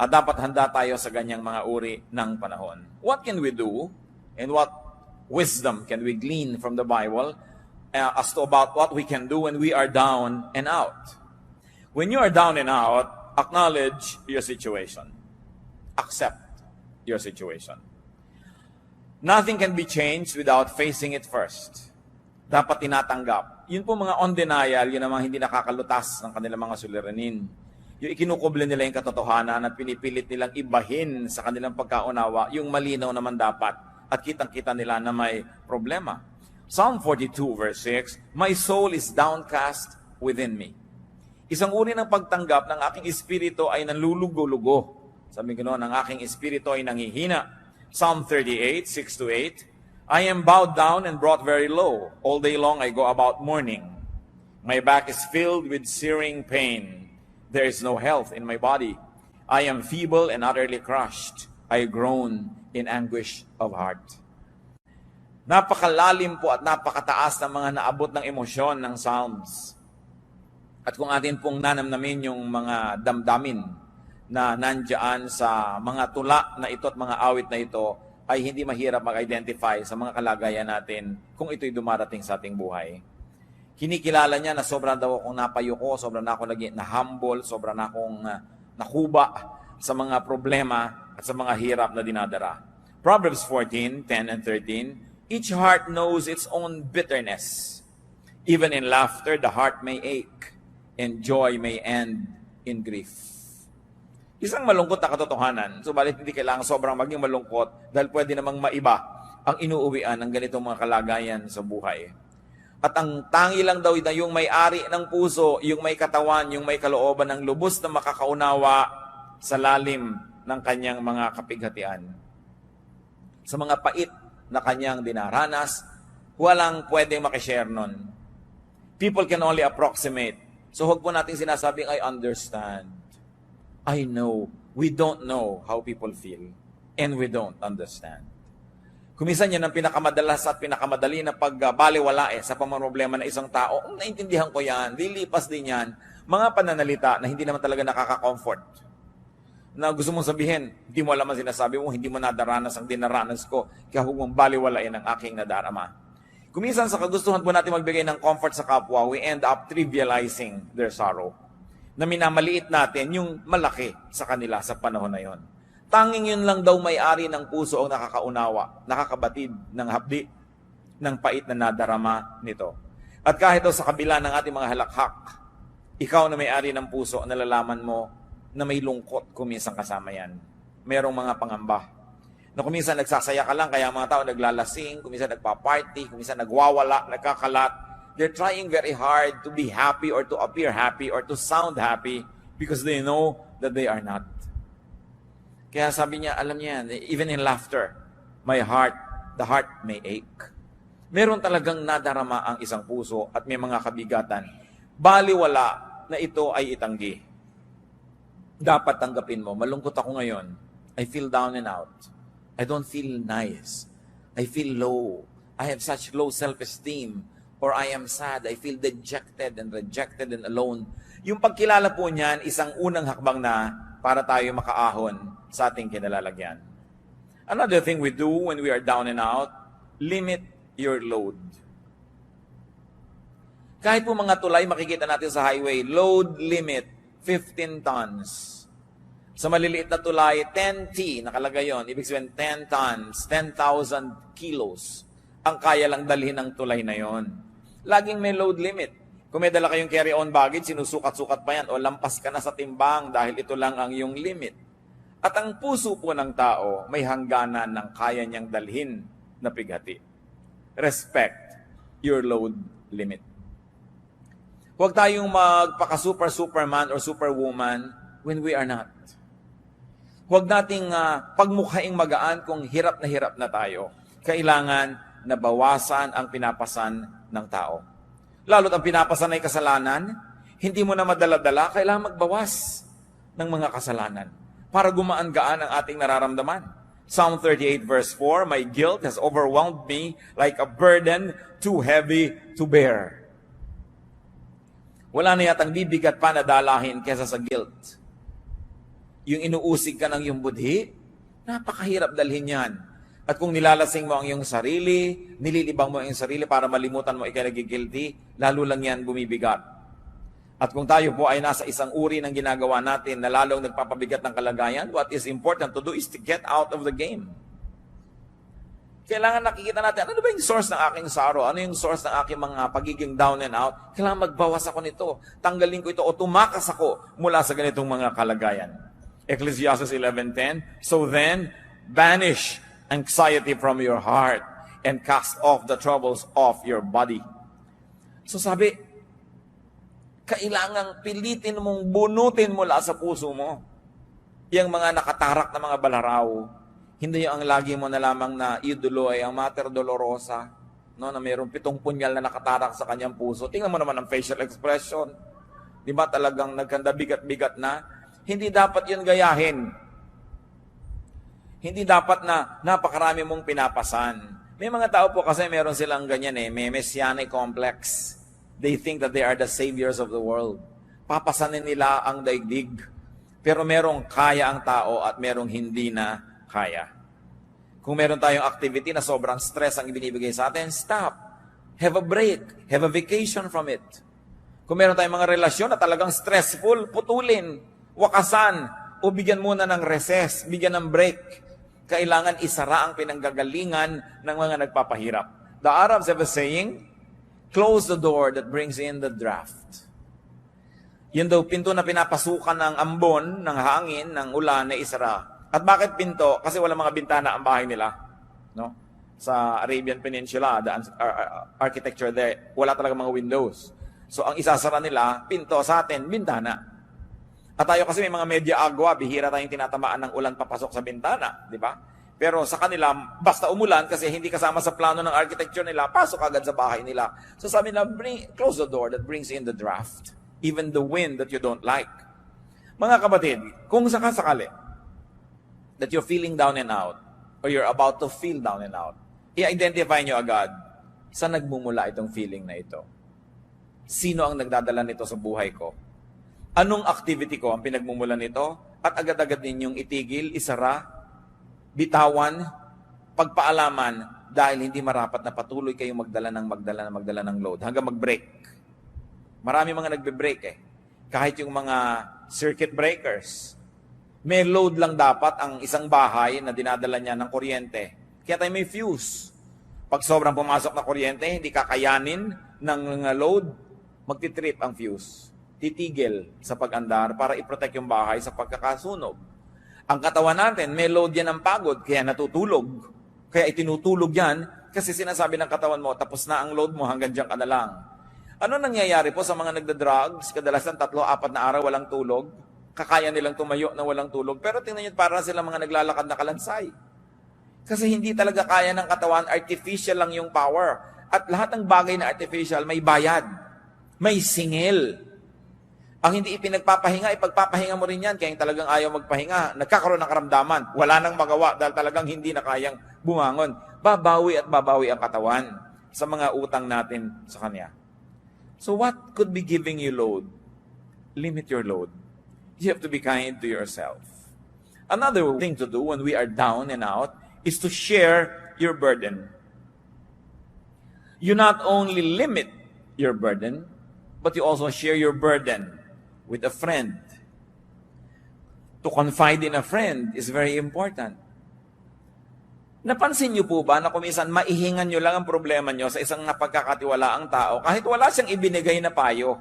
At dapat handa tayo sa ganyang mga uri ng panahon. What can we do and what wisdom can we glean from the Bible as to about what we can do when we are down and out? When you are down and out, acknowledge your situation. Accept your situation. Nothing can be changed without facing it first. Dapat tinatanggap. Yun po mga on denial, yun ang mga hindi nakakalutas ng kanilang mga suliranin. Yung ikinukuble nila yung katotohanan at pinipilit nilang ibahin sa kanilang pagkaunawa, yung malinaw naman dapat at kitang-kita nila na may problema. Psalm 42 verse 6, "My soul is downcast within me." Isang uri ng pagtanggap ng aking espiritu ay nanlulugo-lugo. Sabi ko noon, ang aking espiritu ay nanghihina. Psalm 38, 6-8, "I am bowed down and brought very low. All day long I go about mourning. My back is filled with searing pain. There is no health in my body. I am feeble and utterly crushed. I groan in anguish of heart." Napakalalim po at napakataas ng mga naabot ng emosyon ng Psalms. At kung atin pong nanamnamin yung mga damdamin na nandiyan sa mga tula na ito at mga awit na ito, ay hindi mahirap mag-identify sa mga kalagayan natin kung ito'y dumarating sa ating buhay. Kinikilala niya na sobrang daw akong napayuko, sobrang na ako naging na-humble, sobrang na akong nakuba sa mga problema at sa mga hirap na dinadara. Proverbs 14, 10 and 13, "Each heart knows its own bitterness. Even in laughter, the heart may ache, and joy may end in grief." Isang malungkot na katotohanan, subalit hindi kailangan sobrang maging malungkot dahil pwede namang maiba ang inuuwian ng ganitong mga kalagayan sa buhay. At ang tangi lang daw na yung may-ari ng puso, yung may katawan, yung may kalooban ng lubos na makakaunawa sa lalim ng kanyang mga kapighatian. Sa mga pait na kanyang dinaranas, walang pwedeng makishare nun. People can only approximate. So huwag po natin sinasabing, "I understand. I know." We don't know how people feel. And we don't understand. Kumisan yan ang pinakamadalas at pinakamadali na pagbaliwala sa pamamroblema ng isang tao. Naintindihan ko yan. Lilipas din yan. Mga pananalita na hindi naman talaga nakaka-comfort. Na gusto mong sabihin, hindi mo alam ang sinasabi mo, hindi mo nadaranas ang dinaranas ko, kaya huwag mong baliwalain ang aking nadarama. Kuminsan sa kagustuhan po natin magbigay ng comfort sa kapwa, we end up trivializing their sorrow. Na minamaliit natin yung malaki sa kanila sa panahon na yon. Tanging yun lang daw may-ari ng puso ang nakakaunawa, nakakabatid ng hapdi, ng pait na nadarama nito. At kahit daw sa kabila ng ating mga halakhak, ikaw na may-ari ng puso, nalalaman mo na may lungkot kuminsan kasama yan. Merong mga pangamba. Na kuminsan nagsasaya ka lang, kaya mga tao naglalasing, kuminsan nagpa-party, kuminsan nagwawala, nagkakalat. They're trying very hard to be happy or to appear happy or to sound happy because they know that they are not. Kaya sabi niya, alam niya, even in laughter, the heart may ache. Meron talagang nadarama ang isang puso at may mga kabigatan. Baliwala na ito ay itanggi. Dapat tanggapin mo, malungkot ako ngayon. I feel down and out. I don't feel nice. I feel low. I have such low self-esteem. Or I am sad, I feel dejected and rejected and alone. Yung pagkilala po niyan, isang unang hakbang na para tayo makaahon sa ating kinalalagyan. Another thing we do when we are down and out, limit your load. Kahit po mga tulay, makikita natin sa highway, load limit, 15 tons. Sa maliliit na tulay, 10T, nakalagay yon. Ibig sabihin, 10 tons, 10,000 kilos ang kaya lang dalhin ng tulay na yon. Laging may load limit. Kung may dala kayong carry-on baggage, sinusukat-sukat pa yan o lampas ka na sa timbang dahil ito lang ang iyong limit. At ang puso po ng tao may hangganan ng kaya niyang dalhin na pighati. Respect your load limit. Huwag tayong magpaka-super-superman or superwoman when we are not. Huwag nating pagmukhaing magaan kung hirap na tayo. Kailangan na bawasan ang pinapasan ng tao. Lalo't ang pinapasan ay kasalanan, hindi mo na madala-dala, kailangan magbawas ng mga kasalanan para gumaan-gaan ang ating nararamdaman. Psalm 38 verse 4, "My guilt has overwhelmed me like a burden too heavy to bear." Wala na yatang bibigat pa na dalahin kesa sa guilt. yung inuusig ka ng iyong budhi, napakahirap dalhin yan. At kung nilalasing mo ang iyong sarili, nililibang mo ang iyong sarili para malimutan mo ikay nagigilty, lalo lang yan bumibigat. At kung tayo po ay nasa isang uri ng ginagawa natin na lalong nagpapabigat ng kalagayan, what is important to do is to get out of the game. Kailangan nakikita natin, ano ba yung source ng aking sorrow? Ano yung source ng aking mga pagiging down and out? Kailangan magbawas ako nito. Tanggalin ko ito o tumakas ako mula sa ganitong mga kalagayan. Ecclesiastes 11:10, so then, banish anxiety from your heart and cast off the troubles of your body. So sabi, kailangang pilitin mong bunutin mula sa puso mo yung mga nakatarak na mga balaraw. Hindi yung ang lagi mo na lamang na idolo ay ang Mater Dolorosa, no, na mayroong 7 punyal na nakatarak sa kanyang puso. Tingnan mo naman ang facial expression. Di ba talagang nagkanda bigat-bigat na? Hindi dapat yun gayahin. Hindi dapat na napakarami mong pinapasan. May mga tao po kasi meron silang ganyan may messianic complex. They think that they are the saviors of the world. Papasanin nila ang daigdig. Pero merong kaya ang tao at merong hindi na kaya. Kung meron tayong activity na sobrang stress ang ibinibigay sa atin, stop. Have a break. Have a vacation from it. Kung meron tayong mga relasyon na talagang stressful, putulin, wakasan, o bigyan muna ng recess, bigyan ng break. Kailangan isara ang pinanggagalingan ng mga nagpapahirap. The Arabs have a saying, close the door that brings in the draft. Yun daw, pinto na pinapasukan ng ambon, ng hangin, ng ulan na isara. At bakit pinto? Kasi wala mga bintana ang bahay nila. No? Sa Arabian Peninsula, the architecture there, wala talaga mga windows. So ang isasara nila, pinto, sa atin, bintana. At tayo kasi may mga media agwa, bihira tayong tinatamaan ng ulan papasok sa bintana, di ba? Pero sa kanila, basta umulan kasi hindi kasama sa plano ng architecture nila, pasok agad sa bahay nila. So sabi nila, close the door that brings in the draft, even the wind that you don't like. Mga kapatid, kung sakasakali that you're feeling down and out, or you're about to feel down and out, i-identify nyo agad, saan nagmumula itong feeling na ito? Sino ang nagdadala nito sa buhay ko? Anong activity ko ang pinagmumulan nito? At agad-agad ninyong itigil, isara, bitawan, pagpaalaman dahil hindi marapat na patuloy kayong magdala ng load hanggang mag-break. Marami mga nagbe-break Kahit yung mga circuit breakers. May load lang dapat ang isang bahay na dinadala niya ng kuryente. Kaya tayo may fuse. Pag sobrang pumasok na kuryente, hindi kakayanin ng load, magtitrip ang fuse. Titigil sa pag-andar para i-protect yung bahay sa pagkakasunog. Ang katawan natin, may load yan ng pagod, kaya natutulog. Kaya itinutulog yan, kasi sinasabi ng katawan mo, tapos na ang load mo, hanggang dyan ka na lang. Ano nangyayari po sa mga nagda-drugs? Kadalasan 3-4 na araw walang tulog. Kakaya nilang tumayo na walang tulog. Pero tingnan nyo, para sila mga naglalakad na kalansay. Kasi hindi talaga kaya ng katawan, artificial lang yung power. At lahat ng bagay na artificial, may bayad. May singil. Ang hindi ipinagpapahinga, ipagpapahinga mo rin yan. Kaya yung talagang ayaw magpahinga, nagkakaroon ng karamdaman. Wala nang magawa dahil talagang hindi na kayang bumangon. Babawi at babawi ang katawan sa mga utang natin sa Kanya. So what could be giving you load? Limit your load. You have to be kind to yourself. Another thing to do when we are down and out is to share your burden. You not only limit your burden, but you also share your burden with a friend. To confide in a friend is very important. Napansin niyo po ba na kung minsan maihingan niyo lang ang problema niyo sa isang napagkakatiwalaang tao kahit wala siyang ibinigay na payo,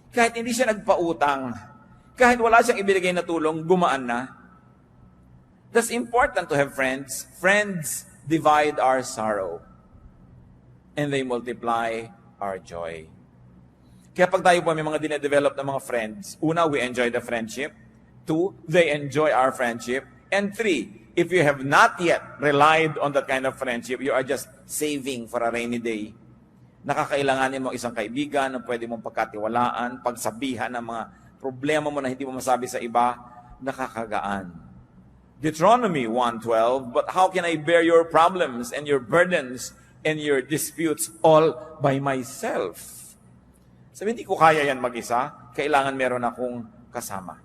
kahit hindi siya nagpautang, kahit wala siyang ibinigay na tulong, gumaan na? That's important to have friends. Friends divide our sorrow and they multiply our joy. Kaya pag tayo po may mga dinedevelop na mga friends, una, we enjoy the friendship. 2, they enjoy our friendship. And 3, if you have not yet relied on that kind of friendship, you are just saving for a rainy day. Nakakailanganin mo isang kaibigan na pwede mong pagkatiwalaan, pagsabihan ng mga problema mo na hindi mo masabi sa iba, nakakagaan. Deuteronomy 1:12, but how can I bear your problems and your burdens and your disputes all by myself? Sabi, hindi ko kaya yan mag-isa. Kailangan meron akong kasama.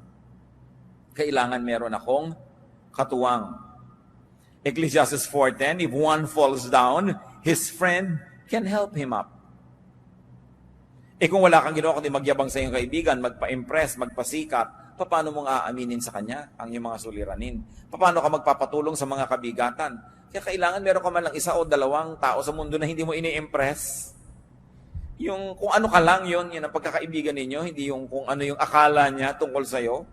kailangan meron akong katuwang. Ecclesiastes 4:10, if one falls down, his friend can help him up. Kung wala kang ginawa kundi magyabang sa iyong kaibigan, magpa-impress, magpasikat, paano mong aaminin sa kanya ang iyong mga suliranin? Paano ka magpapatulong sa mga kabigatan? Kaya kailangan meron ka man lang isa o dalawang tao sa mundo na hindi mo ini-impress. Yung kung ano ka lang yun ang pagkakaibigan ninyo, hindi yung kung ano yung akala niya tungkol sa'yo.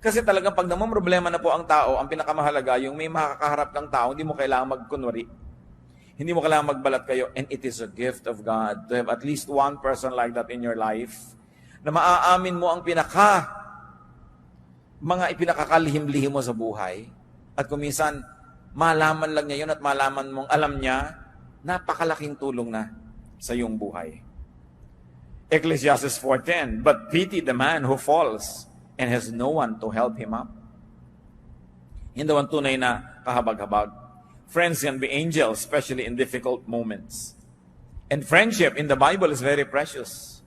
Kasi talagang pag namang problema na po ang tao, ang pinakamahalaga, yung may makakaharap ng tao, hindi mo kailangan magkunwari. Hindi mo kailangan magbalat kayo. And it is a gift of God to have at least one person like that in your life na maaamin mo ang mga ipinakakalihim-lihim mo sa buhay. At kung minsan, malaman lang niya yun at malaman mong alam niya, napakalaking tulong na sa iyong buhay. Ecclesiastes 4:10, but pity the man who falls and has no one to help him up. Hindi ang tunay na kahabag-habag. Friends can be angels, especially in difficult moments. And friendship in the Bible is very precious.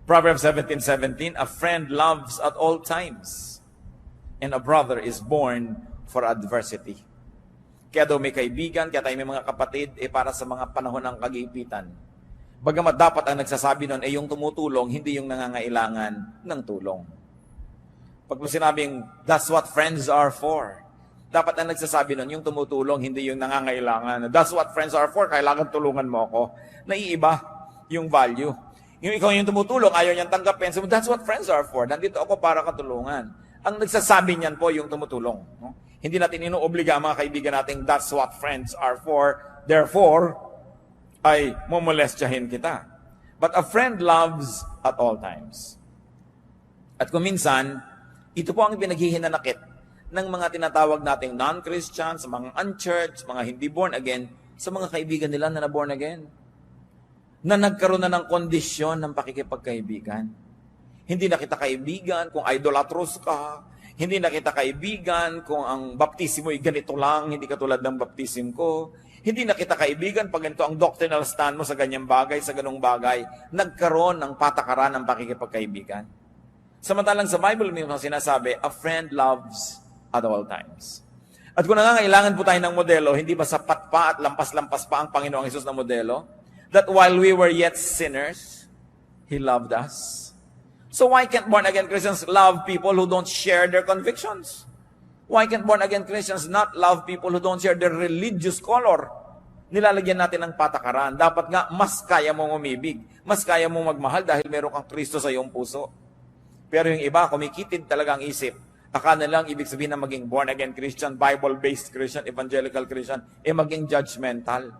Proverbs 17:17, a friend loves at all times, and a brother is born for adversity. Kaya daw may kaibigan, kaya tayo may mga kapatid, para sa mga panahon ng kagipitan. Bagamat dapat ang nagsasabi nun yung tumutulong, hindi yung nangangailangan ng tulong. Pag sinabing, that's what friends are for. Dapat ang nagsasabi nun, yung tumutulong, hindi yung nangangailangan. That's what friends are for, kailangan tulungan mo ako. Naiiba yung value. Yung ikaw yung tumutulong, ayaw niyang tanggapin. So that's what friends are for. Nandito ako para katulungan. Ang nagsasabi niyan po yung tumutulong. No? Hindi natin inuobliga ang mga kaibigan natin, that's what friends are for. Therefore, ay momolestyahin kita. But a friend loves at all times. At kung minsan, ito po ang pinaghihinanakit ng mga tinatawag nating non-Christians, mga unchurched, mga hindi born again, sa mga kaibigan nila na born again. Na nagkaroon na ng kondisyon ng pakikipagkaibigan. Hindi na kita kaibigan kung idolatrous ka. Hindi na kita kaibigan kung ang baptismo ay ganito lang, hindi katulad ng baptism ko. Hindi na kita kaibigan pag ganito ang doctrinal stand mo sa ganyang bagay, sa ganung bagay. Nagkaroon ng patakaran ng pakikipagkaibigan. Samantalang sa Bible mismo sinasabi, a friend loves at all times. At kung nangangailangan po tayo ng modelo, hindi ba sapat pa at lampas-lampas pa ang Panginoong Hesus na modelo? That while we were yet sinners, He loved us. So why can't born-again Christians love people who don't share their convictions? Why can't born-again Christians not love people who don't share their religious color? Nilalagyan natin ng patakaran. Dapat nga, mas kaya mong umibig. Mas kaya mong magmahal dahil meron kang Kristo sa iyong puso. Pero yung iba, kumikitid talaga ang isip. Akala lang, ibig sabihin na maging born-again Christian, Bible-based Christian, evangelical Christian, maging judgmental.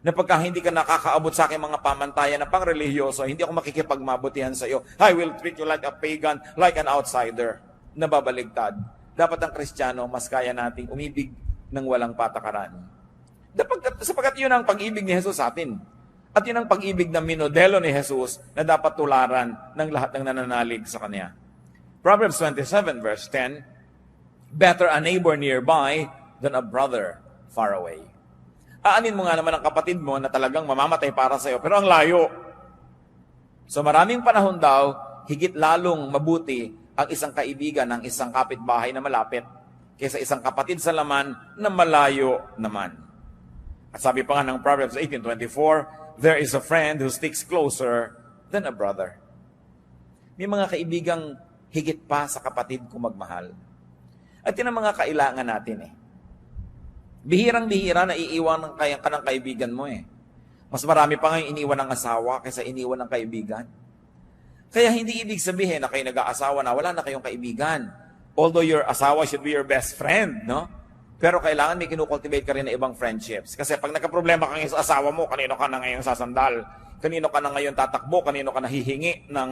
Na pagka hindi ka nakakaabot sa aking mga pamantayan na pang-religyoso, hindi ako makikipagmabutihan sa iyo. I will treat you like a pagan, like an outsider. Nababaligtad. Dapat ang Kristiyano, mas kaya nating umibig ng walang patakaran. Sapagkat yun ang pag-ibig ni Jesus sa atin. At yun ang pag-ibig na minodelo ni Jesus na dapat tularan ng lahat ng nananalig sa Kanya. Proverbs 27 verse 10, better a neighbor nearby than a brother far away. Aanin mo nga naman ang kapatid mo na talagang mamamatay para sa iyo, pero ang layo. So maraming panahon daw, higit lalong mabuti ang isang kaibigan ng isang kapitbahay na malapit kaysa isang kapatid sa laman na malayo naman. At sabi pa nga ng Proverbs 18:24, there is a friend who sticks closer than a brother. May mga kaibigang higit pa sa kapatid kung magmahal. At yun ang mga kailangan natin Bihirang-bihira na iiwan ka ng kaibigan mo Mas marami pa ngayon iniwan ng asawa kaysa iniwan ng kaibigan. Kaya hindi ibig sabihin na kayo nag-aasawa na wala na kayong kaibigan. Although your asawa should be your best friend, no? Pero kailangan may kinukultivate ka rin na ibang friendships. Kasi pag nagka-problema ka ngayon sa asawa mo, kanino ka na ngayon sasandal? Kanino ka na ngayon tatakbo? Kanino ka na hihingi ng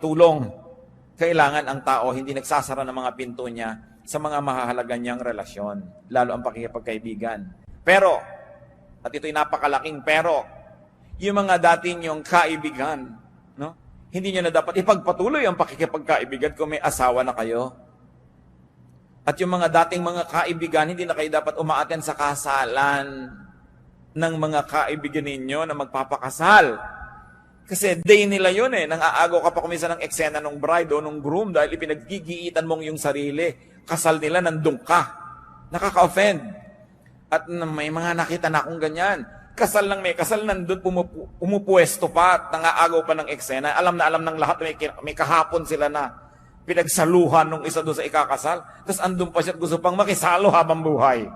tulong? Kailangan ang tao hindi nagsasara ng mga pinto niya sa mga mahahalaga niyang relasyon, lalo ang pakikipagkaibigan. Pero, at ito'y napakalaking pero, yung mga dati niyong kaibigan, no? Hindi niyo na dapat ipagpatuloy ang pakikipagkaibigan kung may asawa na kayo. At yung mga dating mga kaibigan, hindi na kayo dapat umaaten sa kasalan ng mga kaibigan ninyo na magpapakasal. Kasi day nila yun eh. Nang-aagaw ka pa kumisa ng eksena ng bride o ng groom dahil ipinaggigiitan mong yung sarili. Kasal nila, nandun ka. Nakaka-offend. At may mga nakita na akong ganyan. Kasal lang may kasal, nandun pumupuesto pa at nang-aagaw pa ng eksena. Alam na alam ng lahat, may kahapon sila na pinagsaluhan nung isa doon sa ikakasal. Tapos andun pa siya at gusto pang makisalo habang buhay.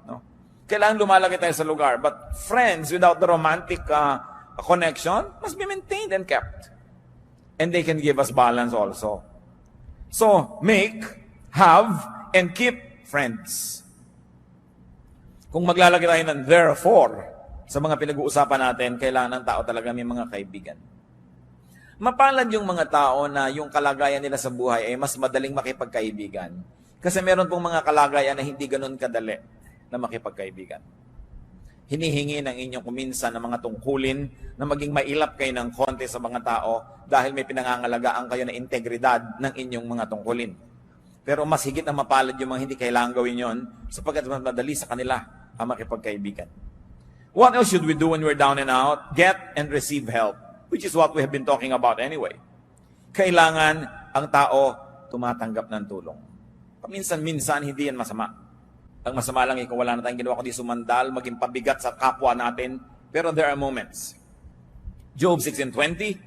No? Kailangan lumalaki tayo sa lugar. But friends without the romantic connection must be maintained and kept. And they can give us balance also. So, make, have, and keep friends. Kung maglalagay tayo ng therefore sa mga pinag-uusapan natin, kailangan ng tao talaga may mga kaibigan. Mapalad yung mga tao na yung kalagayan nila sa buhay ay mas madaling makipagkaibigan. Kasi meron pong mga kalagayan na hindi ganun kadali na makipagkaibigan. Hinihingi ng inyong kuminsan ng mga tungkulin na maging mailap kayo ng konti sa mga tao dahil may pinangangalagaan kayo na integridad ng inyong mga tungkulin. Pero mas higit na mapalad yung mga hindi kailangan gawin yon sapagkat mas madali sa kanila ang makipagkaibigan. What else should we do when we're down and out? Get and receive help. Which is what we have been talking about anyway. Kailangan ang tao tumatanggap ng tulong. Paminsan-minsan, hindi yan masama. Ang masama lang, kung wala na tayong ginawa kundi sumandal, maging pabigat sa kapwa natin. Pero there are moments. Job 16:20,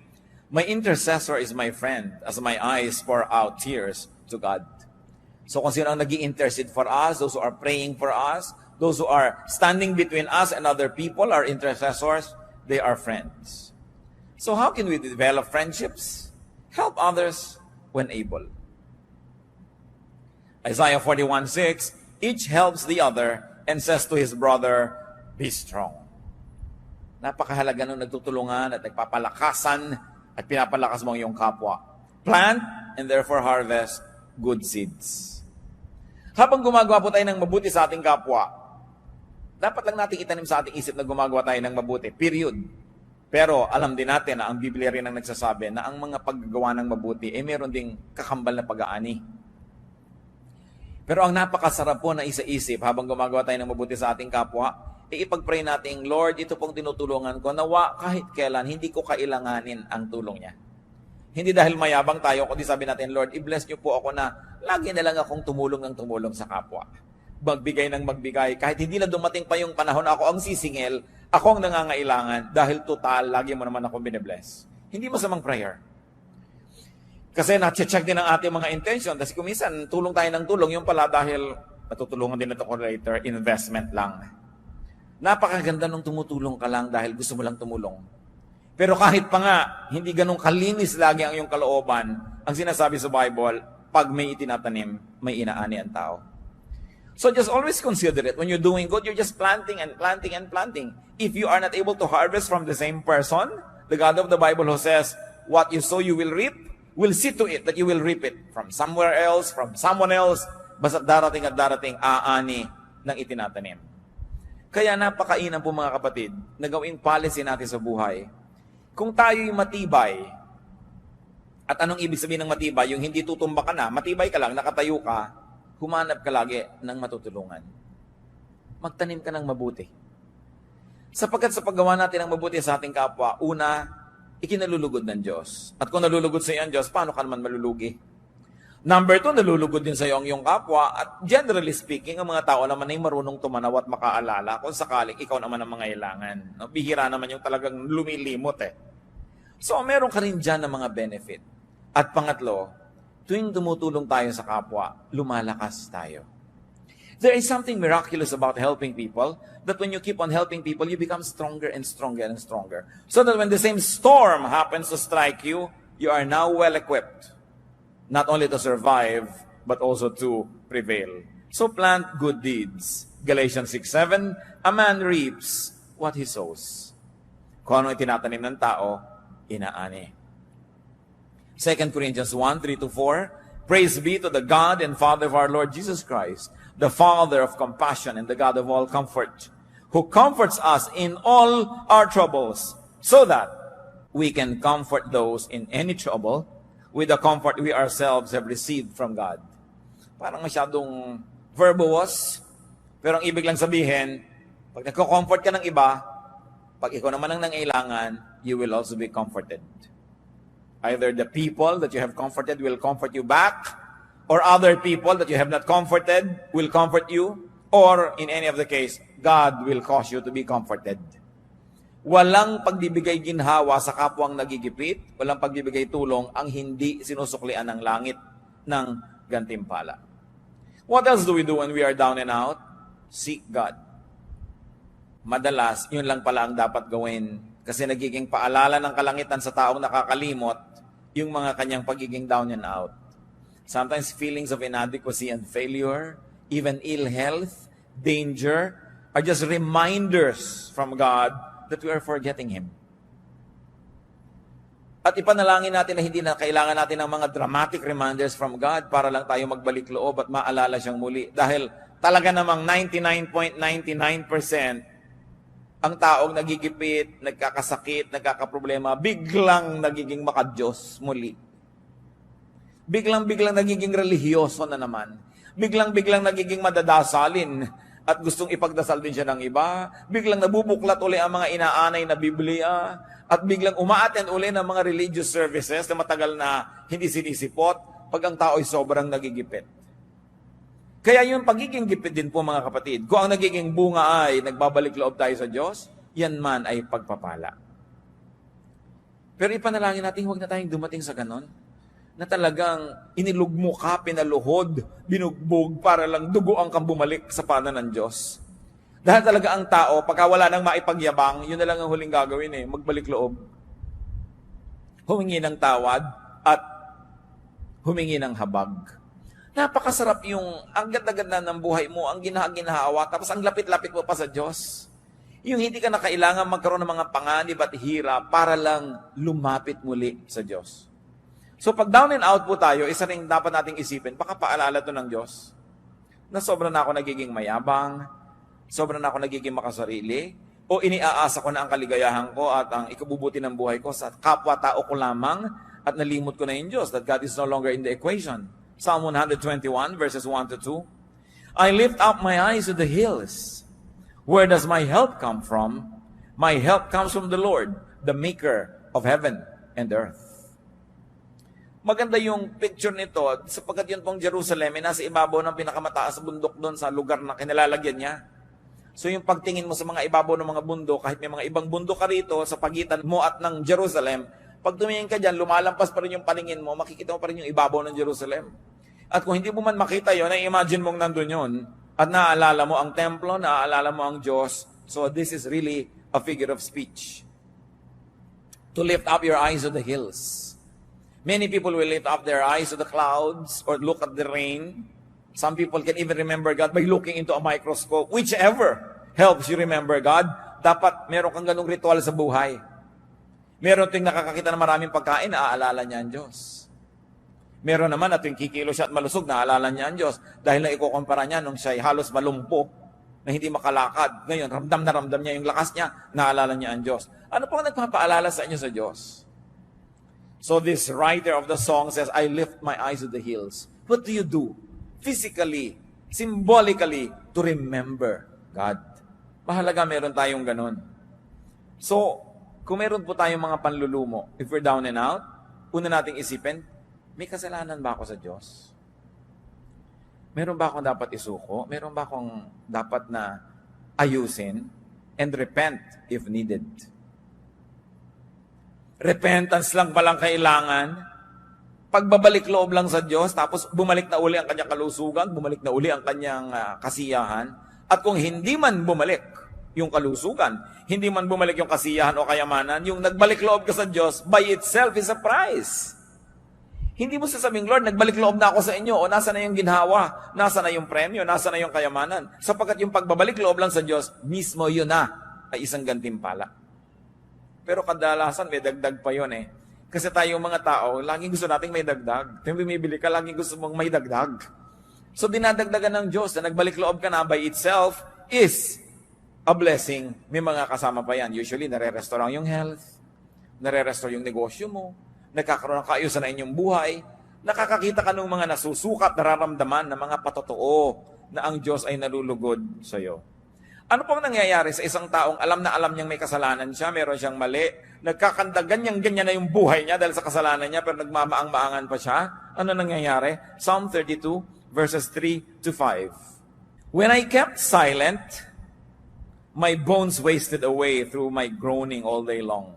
my intercessor is my friend as my eyes pour out tears to God. So kung sino ang nag-i-intercede for us, those who are praying for us, those who are standing between us and other people, our intercessors, they are friends. So how can we develop friendships? Help others when able. Isaiah 41:6, each helps the other and says to his brother, be strong. Napakahalaga nung nagtutulungan at nagpapalakasan at pinapalakas mo ang iyong kapwa. Plant and therefore harvest good seeds. Habang gumagawa po tayo ng mabuti sa ating kapwa, dapat lang natin itanim sa ating isip na gumagawa tayo ng mabuti. Period. Pero alam din natin na ang Biblia rin ang nagsasabi na ang mga paggagawa ng mabuti ay meron ding kakambal na pag-aani. Pero ang napakasarap po na isa-isip habang gumagawa tayo ng mabuti sa ating kapwa, ipag-pray natin, Lord, ito pong tinutulungan ko, nawa kahit kailan hindi ko kailanganin ang tulong niya. Hindi dahil mayabang tayo, kundi sabi natin, Lord, i-bless niyo po ako na lagi na lang akong tumulong ng tumulong sa kapwa. Magbigay ng magbigay. Kahit hindi na dumating pa yung panahon na ako ang sisingil, ako ang nangangailangan dahil total, lagi mo naman ako binibless. Hindi masamang prayer. Kasi na-check din ang ating mga intention. Kasi kuminsan, tulong tayo ng tulong, yung pala dahil matutulungan din ito ko later, investment lang. Napakaganda nung tumutulong ka lang dahil gusto mo lang tumulong. Pero kahit pa nga, hindi ganun kalinis lagi ang iyong kalooban, ang sinasabi sa Bible, pag may itinatanim, may inaani ang tao. So just always consider it. When you're doing good, you're just planting and planting and planting. If you are not able to harvest from the same person, the God of the Bible who says, what you sow you will reap, will see to it that you will reap it from somewhere else, from someone else, basta darating at darating aani ng itinatanim. Kaya napakainam po mga kapatid, na gawing policy natin sa buhay. Kung tayo'y matibay, at anong ibig sabihin ng matibay? Yung hindi tutumba ka na, matibay ka lang, nakatayo ka, humanap ka lagi ng matutulungan. Magtanim ka ng mabuti. Sapagkat sa paggawa natin ng mabuti sa ating kapwa, una, ikinalulugod ng Diyos. At kung nalulugod sa iyo ang Diyos, paano ka naman malulugi? Number 2, nalulugod din sa iyo ang iyong kapwa. At generally speaking, ang mga tao naman ay marunong tumanaw at makaalala kung sakaling ikaw naman ang mga ilangan. No? Bihira naman yung talagang lumilimot eh. So, meron ka rin dyan ng mga benefit. At pangatlo, tuwing tumutulong tayo sa kapwa, lumalakas tayo. There is something miraculous about helping people, that when you keep on helping people, you become stronger and stronger and stronger. So that when the same storm happens to strike you, you are now well-equipped, not only to survive, but also to prevail. So plant good deeds. Galatians 6:7, a man reaps what he sows. Kung ano itinatanim ng tao, inaani. 2 Corinthians 1:3-4, praise be to the God and Father of our Lord Jesus Christ, the Father of compassion and the God of all comfort, who comforts us in all our troubles, so that we can comfort those in any trouble with the comfort we ourselves have received from God. Parang masyadong verbose, pero ang ibig lang sabihin, pag nagko-comfort ka ng iba, pag ikaw naman ang nangailangan, you will also be comforted. Either the people that you have comforted will comfort you back, or other people that you have not comforted will comfort you, or in any of the case, God will cause you to be comforted. Walang pagbibigay ginhawa sa kapwang nagigipit, walang pagbibigay tulong ang hindi sinusuklian ng langit ng gantimpala. What else do we do when we are down and out? Seek God. Madalas, yun lang pala ang dapat gawin kasi nagiging paalala ng kalangitan sa taong nakakalimot yung mga kanyang pagiging down and out. Sometimes feelings of inadequacy and failure, even ill health, danger, are just reminders from God that we are forgetting Him. At ipanalangin natin na hindi na kailangan natin ng mga dramatic reminders from God para lang tayo magbalik loob at maalala siyang muli. Dahil talaga namang 99.99% ang taong nagigipit, nagkakasakit, nagkakaproblema, biglang nagiging makadiyos muli. Biglang-biglang nagiging relihiyoso na naman. Biglang-biglang nagiging madadasalin at gustong ipagdasal din siya ng iba. Biglang nabubuklat uli ang mga inaanay na Biblia. At biglang umaattend uli ng mga religious services na matagal na hindi sinisipot pag ang tao ay sobrang nagigipit. Kaya yung pagiging gipit din po mga kapatid, kung ang nagiging bunga ay nagbabalik loob tayo sa Diyos, yan man ay pagpapala. Pero ipanalangin natin, huwag na tayong dumating sa ganon, na talagang inilugmo ka, pinaluhod, binugbog para lang duguan kang bumalik sa pana ng Diyos. Dahil talaga ang tao, pagka wala nang maipagyabang, yun na lang ang huling gagawin magbalik loob. Humingi ng tawad at humingi ng habag. Napakasarap yung ang ganda-ganda ng buhay mo, ang ginahawa, tapos ang lapit-lapit mo pa sa Diyos. Yung hindi ka na kailangan magkaroon ng mga panganib at hirap para lang lumapit muli sa Diyos. So pag down and out po tayo, isa rin dapat nating isipin, baka paalala to ng Diyos na sobra na ako nagiging mayabang, sobra na ako nagiging makasarili, o iniaasa ko na ang kaligayahan ko at ang ikabubuti ng buhay ko sa kapwa-tao ko lamang at nalimot ko na yung Diyos, that God is no longer in the equation. Psalm 121 verses 1 to 2. I lift up my eyes to the hills. Where does my help come from? My help comes from the Lord, the maker of heaven and earth. Maganda yung picture nito sapagkat yun pong Jerusalem ay nasa ibabaw ng pinakamataas bundok doon sa lugar na kinalalagyan niya. So yung pagtingin mo sa mga ibabaw ng mga bundok, kahit may mga ibang bundok ka rito sa pagitan mo at ng Jerusalem, pag tumingin ka dyan, lumalampas pa rin yung paningin mo, makikita mo pa rin yung ibabaw ng Jerusalem. At kung hindi mo man makita yon, na-imagine mong nandun yun, at naaalala mo ang templo, naaalala mo ang Diyos. So this is really a figure of speech. To lift up your eyes to the hills. Many people will lift up their eyes to the clouds or look at the rain. Some people can even remember God by looking into a microscope. Whichever helps you remember God, dapat meron kang ganung ritual sa buhay. Meron ting nakakakita ng maraming pagkain, naaalala niya ang Diyos. Meron naman na tuwing kikilo siya at malusog, naaalala niya ang Diyos. Dahil na ikukumpara niya nung siya halos malumpo, na hindi makalakad. Ngayon, ramdam na ramdam niya yung lakas niya, naalala niya ang Diyos. Ano pang nagpapaalala sa inyo sa Diyos? So this writer of the song says, I lift my eyes to the hills. What do you do? Physically, symbolically, to remember God. Mahalaga meron tayong ganun. So, kung meron po tayong mga panlulumo, if we're down and out, una nating isipin, may kasalanan ba ako sa Diyos? Meron ba akong dapat isuko? Meron ba akong dapat na ayusin? And repent if needed. Repentance lang palang kailangan. Pagbabalik loob lang sa Diyos, tapos bumalik na uli ang kanyang kalusugan, bumalik na uli ang kanyang kasiyahan. At kung hindi man bumalik yung kalusugan, hindi man bumalik yung kasiyahan o kayamanan, yung nagbalik loob ka sa Diyos, by itself is a prize. Hindi mo sasabing, Lord, nagbalik loob na ako sa inyo, o nasa na yung ginhawa, nasa na yung premyo, nasa na yung kayamanan. Sapagkat yung pagbabalik loob lang sa Diyos, mismo yun na ay isang gantimpala. Pero kadalasan may dagdag pa yun Kasi tayong mga tao, laging gusto nating may dagdag. Kung bumibili ka, laging gusto mong may dagdag. So dinadagdagan ng Diyos na nagbalik loob ka na by itself is a blessing. May mga kasama pa yan. Usually, nare-restore yung health, nare-restore yung negosyo mo, nagkakaroon ng kaayusan na inyong buhay, nakakakita ka ng mga nasusukat, nararamdaman ng mga patotoo na ang Diyos ay nalulugod sa iyo. Ano pong nangyayari sa isang taong alam na alam niyang may kasalanan siya, meron siyang mali, nagkakanda, ganyan na yung buhay niya dahil sa kasalanan niya, pero nagmamaang-maangan pa siya? Ano nangyayari? Psalm 32, verses 3 to 5. When I kept silent, my bones wasted away through my groaning all day long.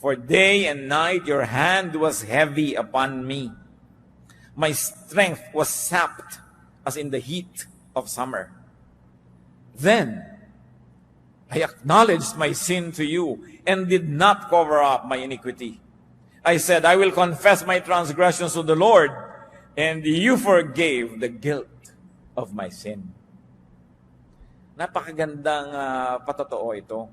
For day and night your hand was heavy upon me. My strength was sapped as in the heat of summer. Then I acknowledged my sin to you and did not cover up my iniquity. I said, I will confess my transgressions to the Lord, and you forgave the guilt of my sin. Napakagandang patotoo ito.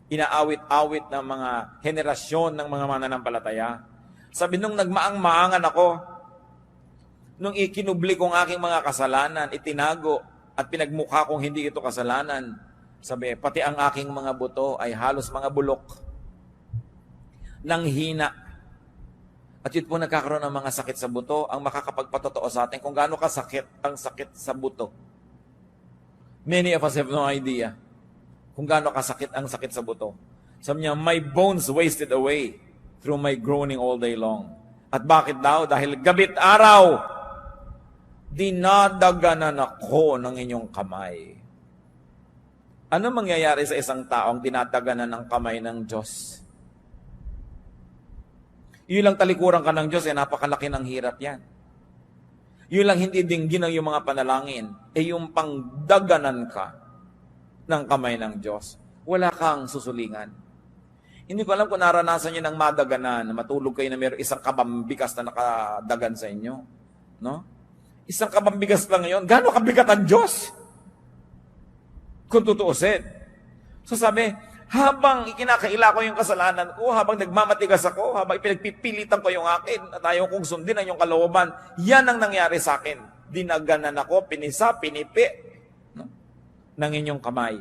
Inaawit-awit ng mga henerasyon ng mga mananampalataya. Sabi nung nagmaang-maangan ako, nung ikinubli kong aking mga kasalanan, itinago at pinagmukha kong hindi ito kasalanan, sabi, pati ang aking mga buto ay halos mga bulok ng hina. At yun po nagkakaroon ng mga sakit sa buto, ang makakapagpatotoo sa atin kung gaano kasakit ang sakit sa buto. Many of us have no idea kung gaano kasakit ang sakit sa buto. Sabi niya, my bones wasted away through my groaning all day long. At bakit daw? Dahil gabit araw, dinadaganan ako ng inyong kamay. Ano mangyayari sa isang taong dinadaganan ng kamay ng Diyos? Yun lang talikuran ka ng Diyos, napakalaki ng hirap yan. Yun lang hindi dinggin ang iyong mga panalangin, yung pangdaganan ka ng kamay ng Diyos. Wala kang susulingan. Hindi ko alam kung naranasan niyo ng madaganan, matulog kayo na mayroong isang kabambigas na nakadagan sa inyo. No? Isang kabambigas lang ngayon. Gano'ng kabigat ang Diyos? Kung tutuusin. So sabi, habang ikinakaila ko yung kasalanan ko, habang nagmamatigas ako, habang pinagpipilitan ko yung akin, at ayaw kong sundin ang yung kalooban, yan ang nangyari sa akin. Dinaganan ako, pinisa, pinipi, no? ng inyong kamay.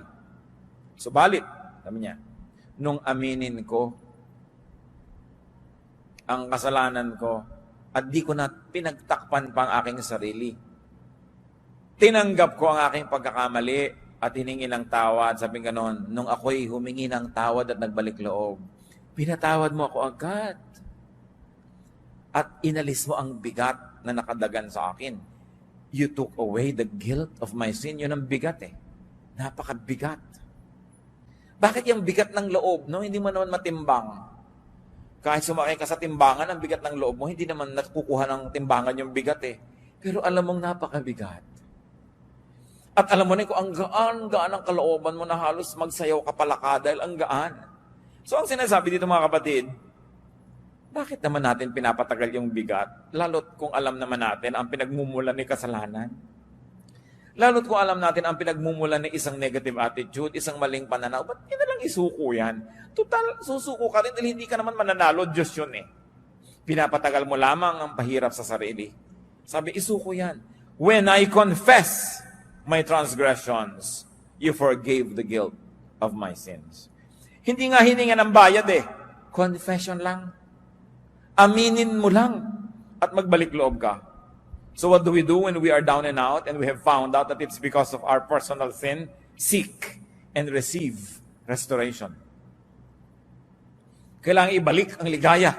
Subalit, sabi niya, nung aminin ko ang kasalanan ko, at di ko na pinagtakpan pa ang aking sarili. Tinanggap ko ang aking pagkakamali at hiningi ng tawad. Sabi ganon, nung ako'y humingi ng tawad at nagbalik loob, pinatawad mo ako agad. At inalis mo ang bigat na nakadagan sa akin. You took away the guilt of my sin. Yun ang bigat Napakabigat. Bakit yung bigat ng loob? No? Hindi mo naman matimbang. Kahit sumakay ka sa timbangan, ang bigat ng loob mo, hindi naman nakukuha ng timbangan yung bigat Pero alam mong napakabigat. At alam mo na kung ang gaan ang kalooban mo na halos magsayaw ka palaka dahil ang gaan. So ang sinasabi dito mga kapatid, bakit naman natin pinapatagal yung bigat? Lalo't kung alam naman natin ang pinagmumulan ni kasalanan. Lalo't kung alam natin ang pinagmumulan ng isang negative attitude, isang maling pananaw, ba't hindi na lang isuko yan? Total, susuko ka rin dahil hindi ka naman mananalo, Diyos yun Pinapatagal mo lamang ang pahirap sa sarili. Sabi, isuko yan. When I confess my transgressions, you forgave the guilt of my sins. Hindi nga hininga ng bayad Confession lang. Aminin mo lang at magbalik loob ka. So what do we do when we are down and out and we have found out that it's because of our personal sin? Seek and receive restoration. Kailangan ibalik ang ligaya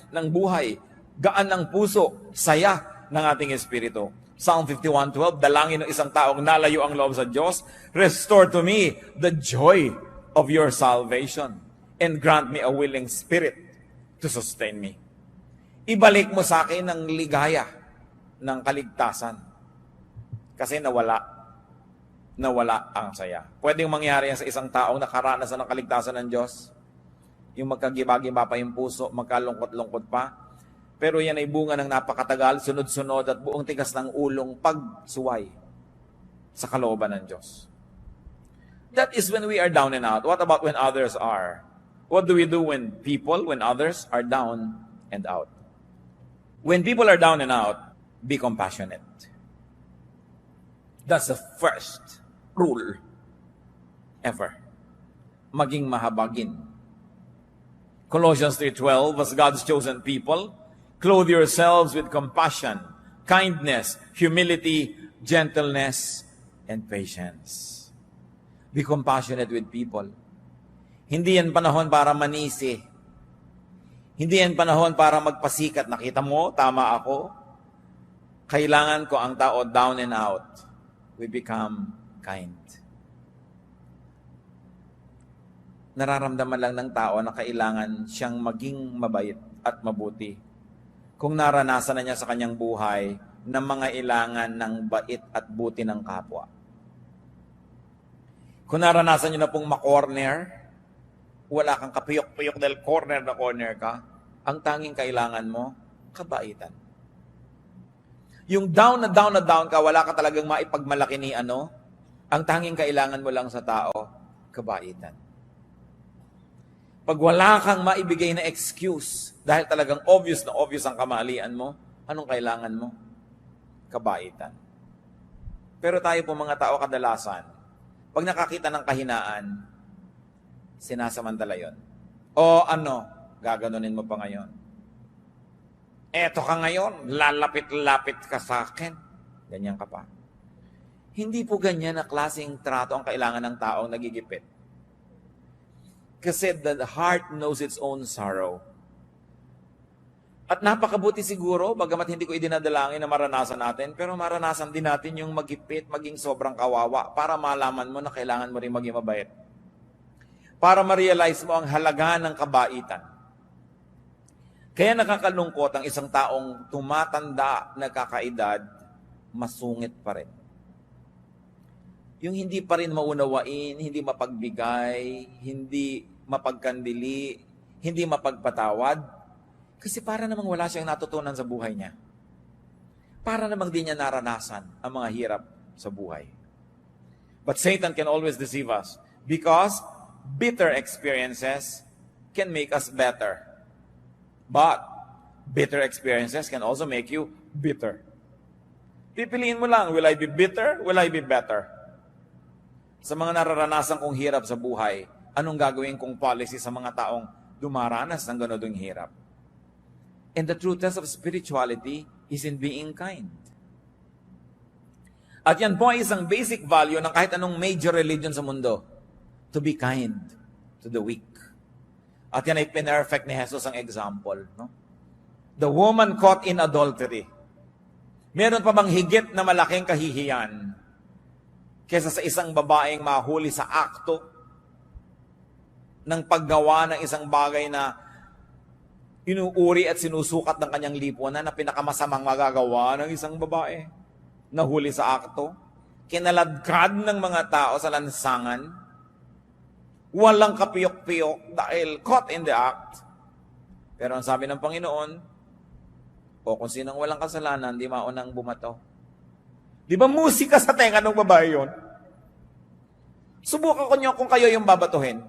ng buhay, gaan ng puso, saya ng ating espiritu. Psalm 51:12, dalangin ng isang taong nalayo ang loob sa Diyos, restore to me the joy of your salvation and grant me a willing spirit to sustain me. Ibalik mo sa akin ang ligaya ng kaligtasan. Kasi nawala ang saya. Pwedeng mangyari yan sa isang taong nakaranas ng kaligtasan ng Diyos. Yung magkagiba-giba pa yung puso, magkalungkot-lungkot pa. Pero yan ay bunga ng napakatagal, sunod-sunod at buong tigas ng ulong pagsuway sa kalooban ng Diyos. That is when we are down and out. What about when others are? What do we do when others are down and out? When people are down and out, be compassionate. That's the first rule ever. Maging mahabagin. Colossians 3:12, as God's chosen people, clothe yourselves with compassion, kindness, humility, gentleness, and patience. Be compassionate with people. Hindi yan panahon para manisi. Hindi yan panahon para magpasikat. Nakita mo, tama ako. Kailangan ko ang tao down and out. We become kind. Nararamdaman lang ng tao na kailangan siyang maging mabait at mabuti. Kung naranasan na niya sa kanyang buhay ng mga ilangan ng bait at buti ng kapwa. Kung naranasan niyo na pong makorner, wala kang kapiyok-piyok dahil corner na corner ka, ang tanging kailangan mo, kabaitan. Yung down na down ka, wala ka talagang maipagmalaki ni ano, ang tanging kailangan mo lang sa tao, kabaitan. Pag wala kang maibigay na excuse, dahil talagang obvious na obvious ang kamalian mo, anong kailangan mo? Kabaitan. Pero tayo po mga tao kadalasan, pag nakakita ng kahinaan, sinasamantala yon. O ano, gaganunin mo pa ngayon. Eto ka ngayon, lalapit-lapit ka sa akin. Ganyan ka pa. Hindi po ganyan na klaseng trato ang kailangan ng taong nagigipit. Kasi the heart knows its own sorrow. At napakabuti siguro, bagamat hindi ko idinadalangin na maranasan natin, pero maranasan din natin yung magipit, maging sobrang kawawa, para malaman mo na kailangan mo rin maging mabait. Para ma-realize mo ang halaga ng kabaitan. Kaya nakakalungkot ang isang taong tumatanda na kakaedad, masungit pa rin. Yung hindi pa rin maunawain, hindi mapagbigay, hindi mapagkandili, hindi mapagpatawad, kasi para namang wala siyang natutunan sa buhay niya. Para namang di niya naranasan ang mga hirap sa buhay. But Satan can always deceive us because bitter experiences can make us better. But bitter experiences can also make you bitter. Pipiliin mo lang, will I be bitter? Will I be better? Sa mga nararanasan kong hirap sa buhay, anong gagawin kong policy sa mga taong dumaranas ng ganodong hirap? And the true test of spirituality is in being kind. At yan po ay isang basic value ng kahit anong major religion sa mundo. To be kind to the weak. At yan ay pinerfect ni Jesus ang example. No? The woman caught in adultery. Meron pa bang higit na malaking kahihiyan kesa sa isang babaeng mahuli sa akto ng paggawa ng isang bagay na inuuri at sinusukat ng kanyang lipunan na pinakamasamang magagawa ng isang babae? Nahuli sa akto, kinaladkad ng mga tao sa lansangan, walang kapiyok-piyok dahil caught in the act. Pero ang sabi ng Panginoon, o kung sinong walang kasalanan, di maunang bumato. Di ba musika sa tenga ng babae yun? Subukan ko nyo kung kayo yung babatuhin.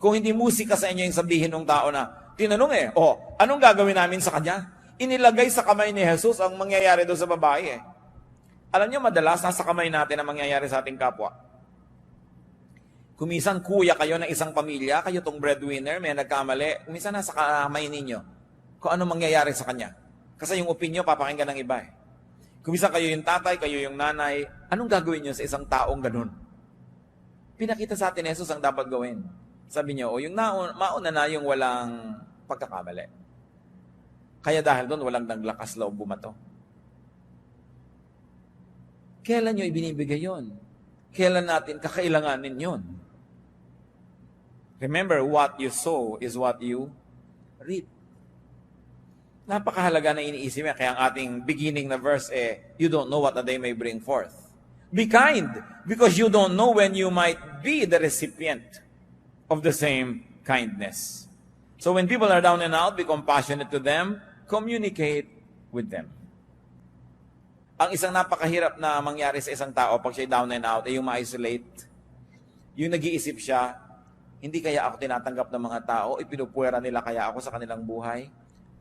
Kung hindi musika sa inyo yung sabihin ng tao na, tinanong anong gagawin namin sa kanya? Inilagay sa kamay ni Jesus ang mangyayari doon sa babae Alam nyo, madalas nasa kamay natin ang mangyayari sa ating kapwa. Kumisan kuya kayo ng isang pamilya, kayo tong breadwinner, may nagkamali, kumisan nasa kamay ninyo kung ano mangyayari sa kanya. Kasi yung opinyon, papakinggan ng iba. Kumisan kayo yung tatay, kayo yung nanay, anong gagawin nyo sa isang taong ganun? Pinakita sa atin, Jesus, ang dapat gawin. Sabi niyo, yung mauna na yung walang pagkakamali. Kaya dahil doon, walang naglakas loob bumato. Kailan nyo ibinibigay yon? Kailan natin kakailanganin yon? Remember, what you sow is what you reap. Napakahalaga na iniisip niya. Kaya ang ating beginning na verse you don't know what a day may bring forth. Be kind, because you don't know when you might be the recipient of the same kindness. So when people are down and out, be compassionate to them, communicate with them. Ang isang napakahirap na mangyari sa isang tao pag siya down and out ay yung ma-isolate. Yung nag-iisip siya, hindi kaya ako tinatanggap ng mga tao, ipinupuwera nila kaya ako sa kanilang buhay.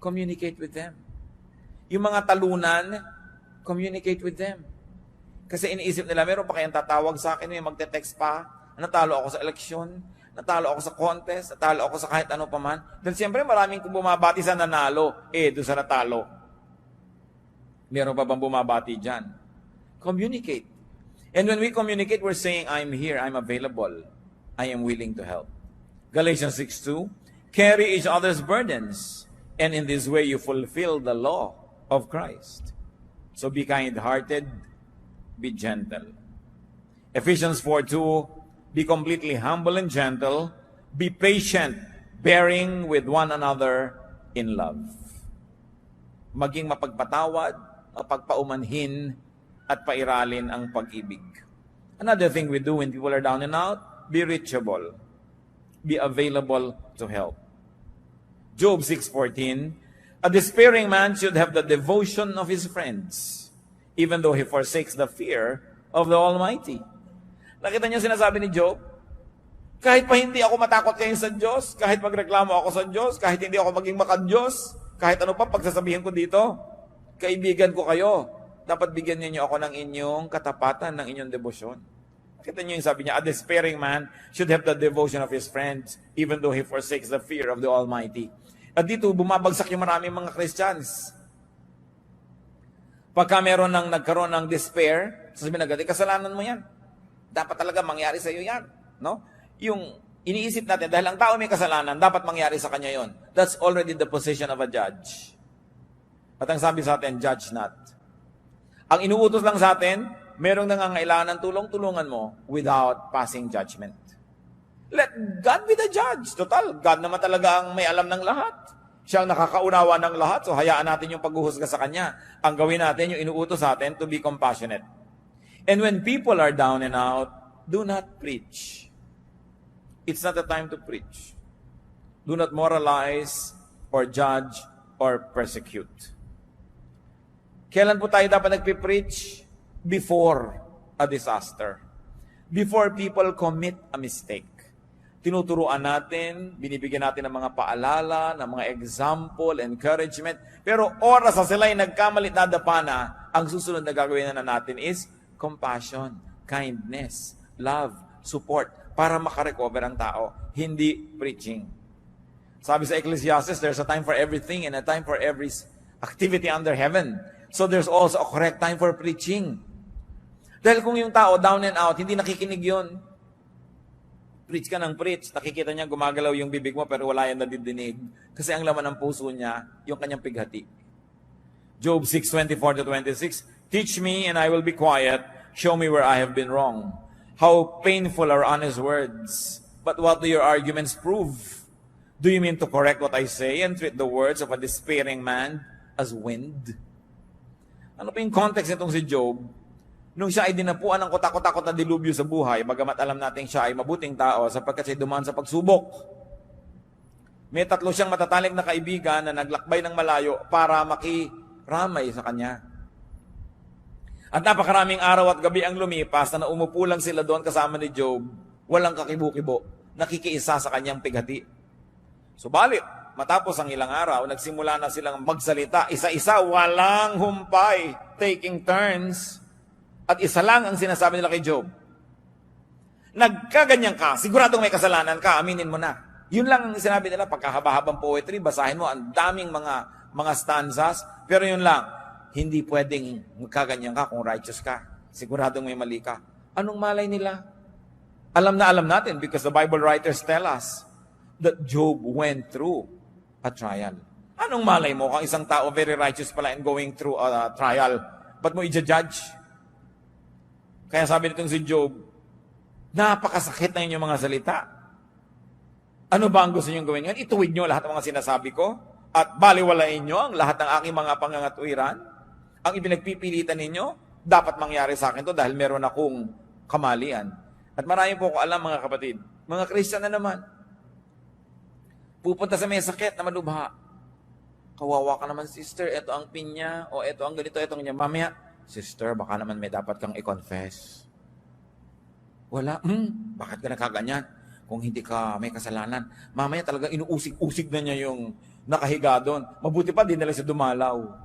Communicate with them. Yung mga talunan, communicate with them. Kasi iniisip nila, meron pa kayang tatawag sa akin, may magte-text pa, natalo ako sa eleksyon, natalo ako sa contest, natalo ako sa kahit ano pa man. Dahil siyempre maraming kung bumabati sa nanalo, doon sa natalo. Meron pa bang bumabati dyan? Communicate. And when we communicate, we're saying, I'm here, I'm available, I am willing to help. Galatians 6:2, carry each other's burdens, and in this way you fulfill the law of Christ. So be kind-hearted, be gentle. Ephesians 4:2, be completely humble and gentle, be patient, bearing with one another in love. Maging mapagpatawad, mapagpaumanhin, at pairalin ang pag-ibig. Another thing we do when people are down and out, be reachable. Be available to help. Job 6:14, a despairing man should have the devotion of his friends, even though he forsakes the fear of the Almighty. Nakita niyo sinasabi ni Job? Kahit pa hindi ako matakot kayo sa Diyos, kahit magreklamo ako sa Diyos, kahit hindi ako maging makad-Diyos, kahit ano pa pagsasabihin ko dito, kaibigan ko kayo, dapat bigyan niyo ako ng inyong katapatan, ng inyong debosyon. Nakita niyo yung sabi niya, a despairing man should have the devotion of his friends, even though he forsakes the fear of the Almighty. At dito, bumabagsak yung maraming mga Christians. Pagka meron nagkaroon ng despair, sasabihin agad, kasalanan mo yan. Dapat talaga mangyari sa iyo yan. No? Yung iniisip natin, dahil ang tao may kasalanan, dapat mangyari sa kanya yon. That's already the position of a judge. At ang sabi sa atin, judge not. Ang inuutos lang sa atin, merong nangangailangan ng tulong-tulungan mo without passing judgment. Let God be the judge. Total, God naman talaga ang may alam ng lahat. Siya ang nakakaunawa ng lahat, so hayaan natin yung paghuhusga sa Kanya. Ang gawin natin, yung inuutos sa atin, to be compassionate. And when people are down and out, do not preach. It's not the time to preach. Do not moralize or judge or persecute. Kailan po tayo dapat nagpipreach? Before a disaster. Before people commit a mistake. Tinuturuan natin, binibigyan natin ng mga paalala, ng mga example, encouragement. Pero oras na sila'y nagkamalit na dapa na, ang susunod na gagawin na natin is compassion, kindness, love, support, para makarecover ang tao. Hindi preaching. Sabi sa Ecclesiastes, there's a time for everything and a time for every activity under heaven. So there's also a correct time for preaching. Dahil kung yung tao down and out, hindi nakikinig yun, preach ka ng preach, nakikita niya gumagalaw yung bibig mo pero wala yan nadidinig. Kasi ang laman ng puso niya, yung kanyang pighati. Job 6:24-26, teach me and I will be quiet, show me where I have been wrong. How painful are honest words, but what do your arguments prove? Do you mean to correct what I say and treat the words of a despairing man as wind? Ano pa yung context nitong si Job? Nung siya ay dinapuan ng kotakot-takot na dilubyo sa buhay, bagamat alam natin siya ay mabuting tao sapagkat siya dumaan sa pagsubok. May 3 siyang matatalik na kaibigan na naglakbay ng malayo para makiramay sa kanya. At napakaraming araw at gabi ang lumipas na umupo lang sila doon kasama ni Job, walang kakibo-kibo, nakikiisa sa kanyang pighati. Subalit, matapos ang ilang araw, nagsimula na silang magsalita, isa-isa, walang humpay, taking turns. At isa lang ang sinasabi nila kay Job. Nagkaganyan ka, siguradong may kasalanan ka, aminin mo na. Yun lang ang sinabi nila, pagkahaba-habang poetry, basahin mo, ang daming mga stanzas, pero yun lang, hindi pwedeng magkaganyan ka kung righteous ka. Siguradong may mali ka. Anong malay nila? Alam na alam natin because the Bible writers tell us that Job went through a trial. Anong malay mo kung isang tao very righteous pala and going through a trial? Ba't mo i-judge? Kaya sabi nitong si Job, napakasakit na inyong mga salita. Ano ba ang gusto niyong gawin ngayon? Ituwid niyo lahat ng mga sinasabi ko at baliwalain niyo ang lahat ng aking mga pangangatuwiran. Ang ipinagpipilitan ninyo, dapat mangyari sa akin to dahil meron akong kamalian. At marami po ko alam mga kapatid, mga Christian na naman, pupunta sa may sakit na malubha. Kawawa ka naman, sister, ito ang pinya, o ito ang ganito, ito ang ganyan. Mamaya, sister, baka naman may dapat kang i-confess. Wala, bakit ka nakaganyan? Kung hindi ka may kasalanan. Mamaya talaga inuusig-usig na niya yung nakahiga doon. Mabuti pa, di nila siya dumalaw.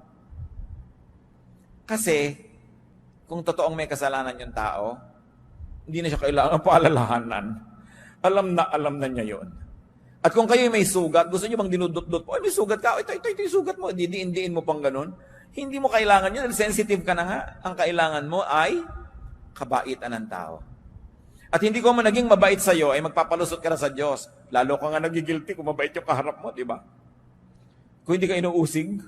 Kasi, kung totoong may kasalanan yung tao, hindi na siya kailangan paalalahanan. Alam na niya yun. At kung kayo may sugat, gusto niyo bang dinudot-dot po? Ay, may sugat ka. Ito yung sugat mo. Didiin-diin mo pang ganun. Hindi mo kailangan yun. Sensitive ka na nga. Ang kailangan mo ay kabaitan ng tao. At hindi ko man naging mabait sa iyo, ay magpapalusot ka na sa Diyos. Lalo ka nga nagigilty kung mabait yung kaharap mo, di ba? Kung hindi ka inuusig,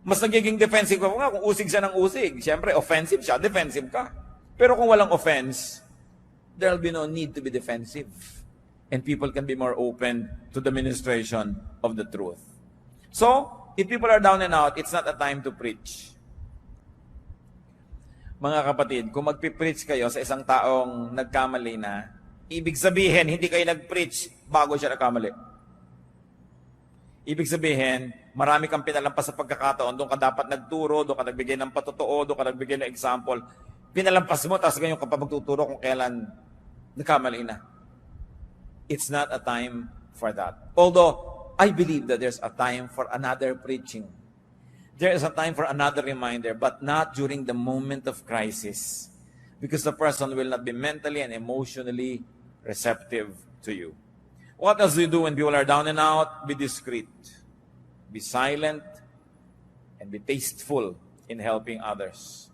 mas nagiging defensive ka nga kung usig siya ng usig. Siyempre, offensive siya, defensive ka. Pero kung walang offense, there'll be no need to be defensive. And people can be more open to the ministration of the truth. So, if people are down and out, it's not a time to preach. Mga kapatid, kung magpipreach kayo sa isang taong nagkamali na, ibig sabihin, hindi kayo nag-preach bago siya nagkamali. Ibig sabihin, marami kang pinalampas sa pagkakataon, doon ka dapat nagturo, doon ka nagbigay ng patotoo, doon ka nagbigay ng example. Pinalampas mo, tapos ganyan ka pa magtuturo kung kailan nagkamali na. It's not a time for that. Although, I believe that there's a time for another preaching. There is a time for another reminder, but not during the moment of crisis, because the person will not be mentally and emotionally receptive to you. What else do you do when people are down and out? Be discreet, be silent, and be tasteful in helping others.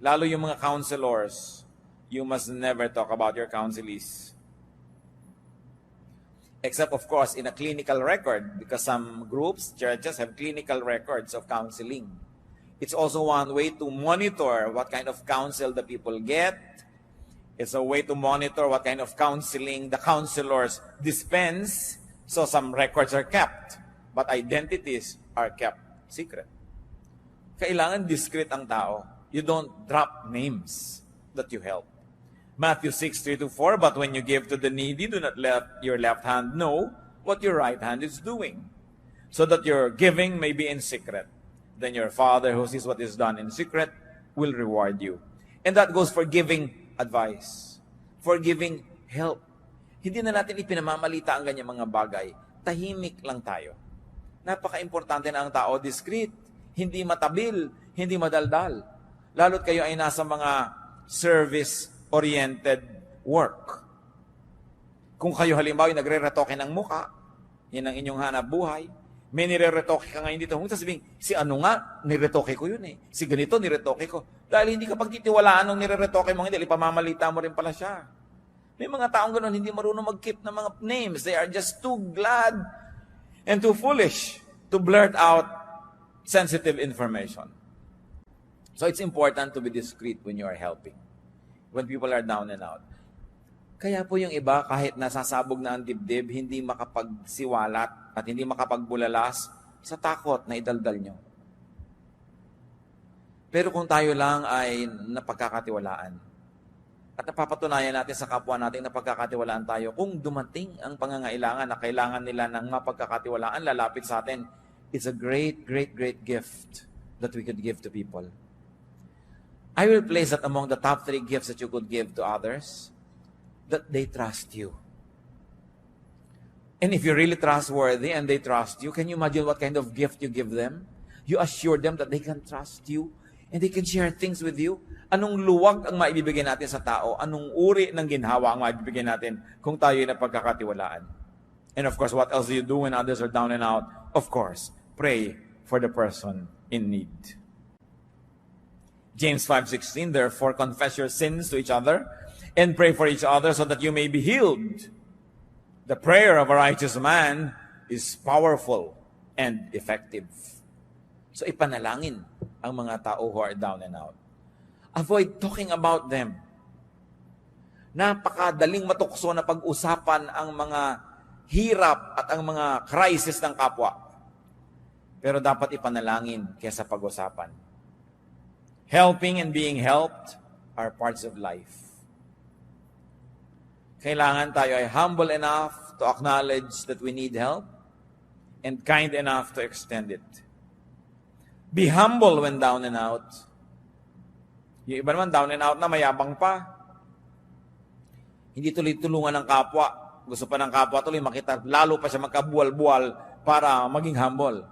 Lalo yung mga counselors, you must never talk about your counselees. Except, of course, in a clinical record, because some groups, churches, have clinical records of counseling. It's also one way to monitor what kind of counsel the people get. It's a way to monitor what kind of counseling the counselors dispense. So some records are kept, but identities are kept secret. Kailangan discreet ang tao. You don't drop names that you help. Matthew 6:3-4, but when you give to the needy, do not let your left hand know what your right hand is doing, so that your giving may be in secret. Then your Father who sees what is done in secret will reward you. And that goes for giving advice, for giving help. Hindi na natin ipinamamalita ang ganyang mga bagay. Tahimik lang tayo. Napaka-importante na ang tao, discreet, hindi matabil, hindi madaldal. Lalo't kayo ay nasa mga service-oriented work. Kung kayo halimbawa ay nagre-retoke ng muka, yan ang inyong hanap buhay, may nire-retoke ka ngayon dito, kung sasabihin, si ano nga, niretoke ko yun eh. Si ganito, niretoke ko. Dahil hindi ka pagtitiwalaan ng nire-retoke mo, hindi, ipamamalita mo rin pala siya. May mga taong ganoon, hindi marunong mag-keep ng mga names. They are just too glad and too foolish to blurt out sensitive information. So it's important to be discreet when you are helping, when people are down and out. Kaya po yung iba, kahit nasasabog na ang dibdib, hindi makapagsiwalat at hindi makapagbulalas sa takot na idaldal nyo. Pero kung tayo lang ay napagkakatiwalaan at napapatunayan natin sa kapwa natin na pagkakatiwalaan tayo, kung dumating ang pangangailangan na kailangan nila ng mapagkakatiwalaan, lalapit sa atin, it's a great, great, great gift that we could give to people. I will place that among the top 3 gifts that you could give to others, that they trust you. And if you're really trustworthy and they trust you, can you imagine what kind of gift you give them? You assure them that they can trust you and they can share things with you. Anong luwag ang maibibigay natin sa tao? Anong uri ng ginhawa ang maibibigay natin kung tayo ay napagkakatiwalaan? And of course, what else do you do when others are down and out? Of course, pray for the person in need. James 5:16, therefore confess your sins to each other and pray for each other so that you may be healed. The prayer of a righteous man is powerful and effective. So ipanalangin ang mga tao who are down and out. Avoid talking about them. Napakadaling matukso na pag-usapan ang mga hirap at ang mga crisis ng kapwa. Pero dapat ipanalangin kaysa pag-usapan. Helping and being helped are parts of life. Kailangan tayo ay humble enough to acknowledge that we need help and kind enough to extend it. Be humble when down and out. Yung iba naman, down and out na, mayabang pa. Hindi tuloy-tulungan ng kapwa. Gusto pa ng kapwa tuloy makita, lalo pa siya magkabuwal-buwal para maging humble.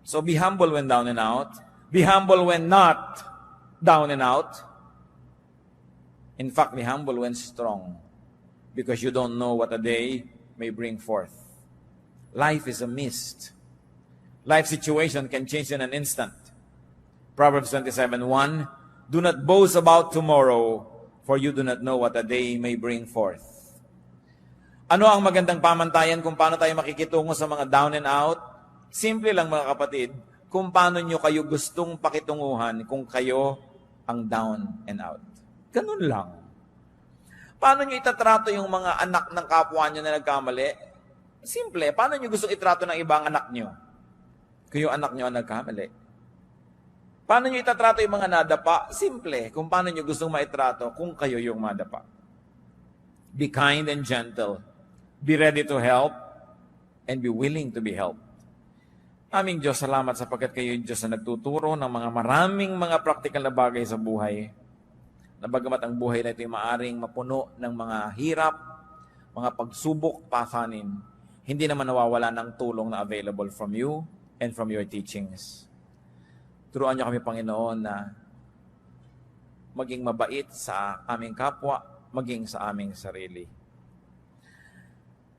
So be humble when down and out. Be humble when not down and out. In fact, be humble when strong. Because you don't know what a day may bring forth. Life is a mist. Life situation can change in an instant. Proverbs 27:1, Do not boast about tomorrow, for you do not know what a day may bring forth. Ano ang magandang pamantayan kung paano tayo makikitungo sa mga down and out? Simple lang mga kapatid, kung paano nyo kayo gustong pakitunguhan kung kayo ang down and out. Ganun lang. Paano nyo itatrato yung mga anak ng kapwa nyo na nagkamali? Simple. Paano nyo gustong itrato ng ibang anak nyo? Kung yung anak nyo ang nagkamali. Paano nyo itatrato yung mga nadapa? Simple. Kung paano nyo gustong maitrato kung kayo yung madapa. Be kind and gentle. Be ready to help and be willing to be helped. Aming Diyos, salamat sapagkat kayo yung Diyos na nagtuturo ng mga maraming mga practical na bagay sa buhay. Na bagamat ang buhay na ito ay maaring mapuno ng mga hirap, mga pagsubok, pasanin, hindi naman nawawala ng tulong na available from you and from your teachings. Turuan niyo kami, Panginoon, na maging mabait sa aming kapwa, maging sa aming sarili.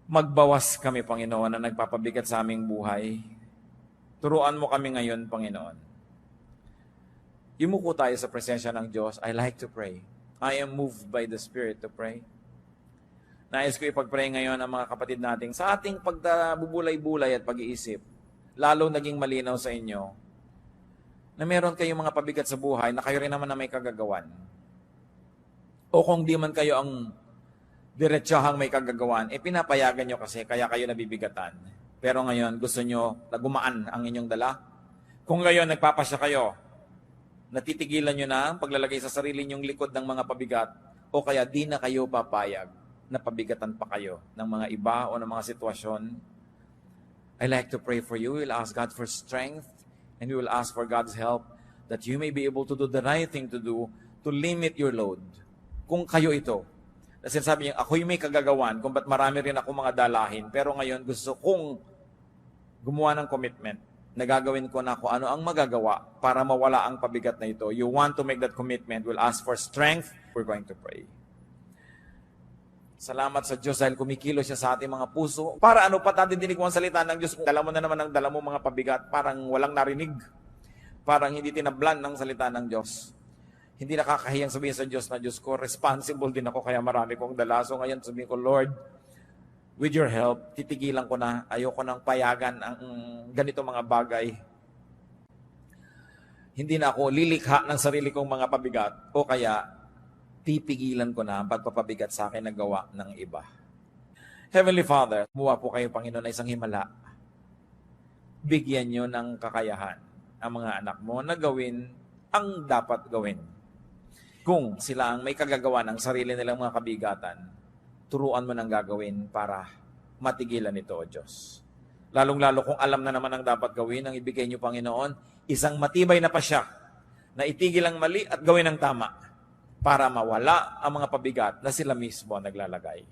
Magbawas kami, Panginoon, na nagpapabigat sa aming buhay. Turuan mo kami ngayon, Panginoon. Yumuko tayo sa presensya ng Diyos. I like to pray. I am moved by the Spirit to pray. Nais ko ipag-pray ngayon ang mga kapatid natin sa ating pagbubulay-bulay at pag-iisip, lalo naging malinaw sa inyo, na meron kayong mga pabigat sa buhay na kayo rin naman na may kagagawan. O kung di man kayo ang diretsahang may kagagawan, pinapayagan nyo kasi kaya kayo nabibigatan. Pero ngayon, gusto nyo na gumaan ang inyong dala? Kung ngayon nagpapasya kayo, natitigilan nyo na ang paglalagay sa sarili nyong likod ng mga pabigat, o kaya di na kayo papayag na pabigatan pa kayo ng mga iba o ng mga sitwasyon. I like to pray for you. We'll ask God for strength and we will ask for God's help that you may be able to do the right thing to do to limit your load. Kung kayo ito, kasi sabi niya, ako'y may kagagawan kung ba't marami rin ako mga dalahin, pero ngayon gusto kong gumawa ng commitment na gagawin ko na kung ano ang magagawa para mawala ang pabigat na ito. You want to make that commitment, we'll ask for strength. We're going to pray. Salamat sa Diyos dahil kumikilos siya sa ating mga puso. Para ano pa dinig mo ang salita ng Diyos? Dala mo na naman ang dala mo mga pabigat. Parang walang narinig. Parang hindi tinablan ng salita ng Diyos. Hindi nakakahiyang sabihin sa Diyos na, Diyos ko, responsible din ako kaya marami kong dala. So ngayon sabihin ko, Lord, with your help, titigilan ko na. Ayoko nang payagan ang ganito mga bagay. Hindi na ako lilikha ng sarili kong mga pabigat o kaya pipigilan ko na ang pagpapabigat sa akin na gawa ng iba. Heavenly Father, kumuha po kayo, Panginoon, na isang himala. Bigyan nyo ng kakayahan ang mga anak mo na gawin ang dapat gawin. Kung sila ang may kagagawa ng sarili nilang mga kabigatan, turuan mo ng gagawin para matigilan ito, O Diyos. Lalong-lalo kung alam na naman ang dapat gawin, ang ibigay nyo, Panginoon, isang matibay na pasya na itigil ang mali at gawin ang tama para mawala ang mga pabigat na sila mismo ang naglalagay.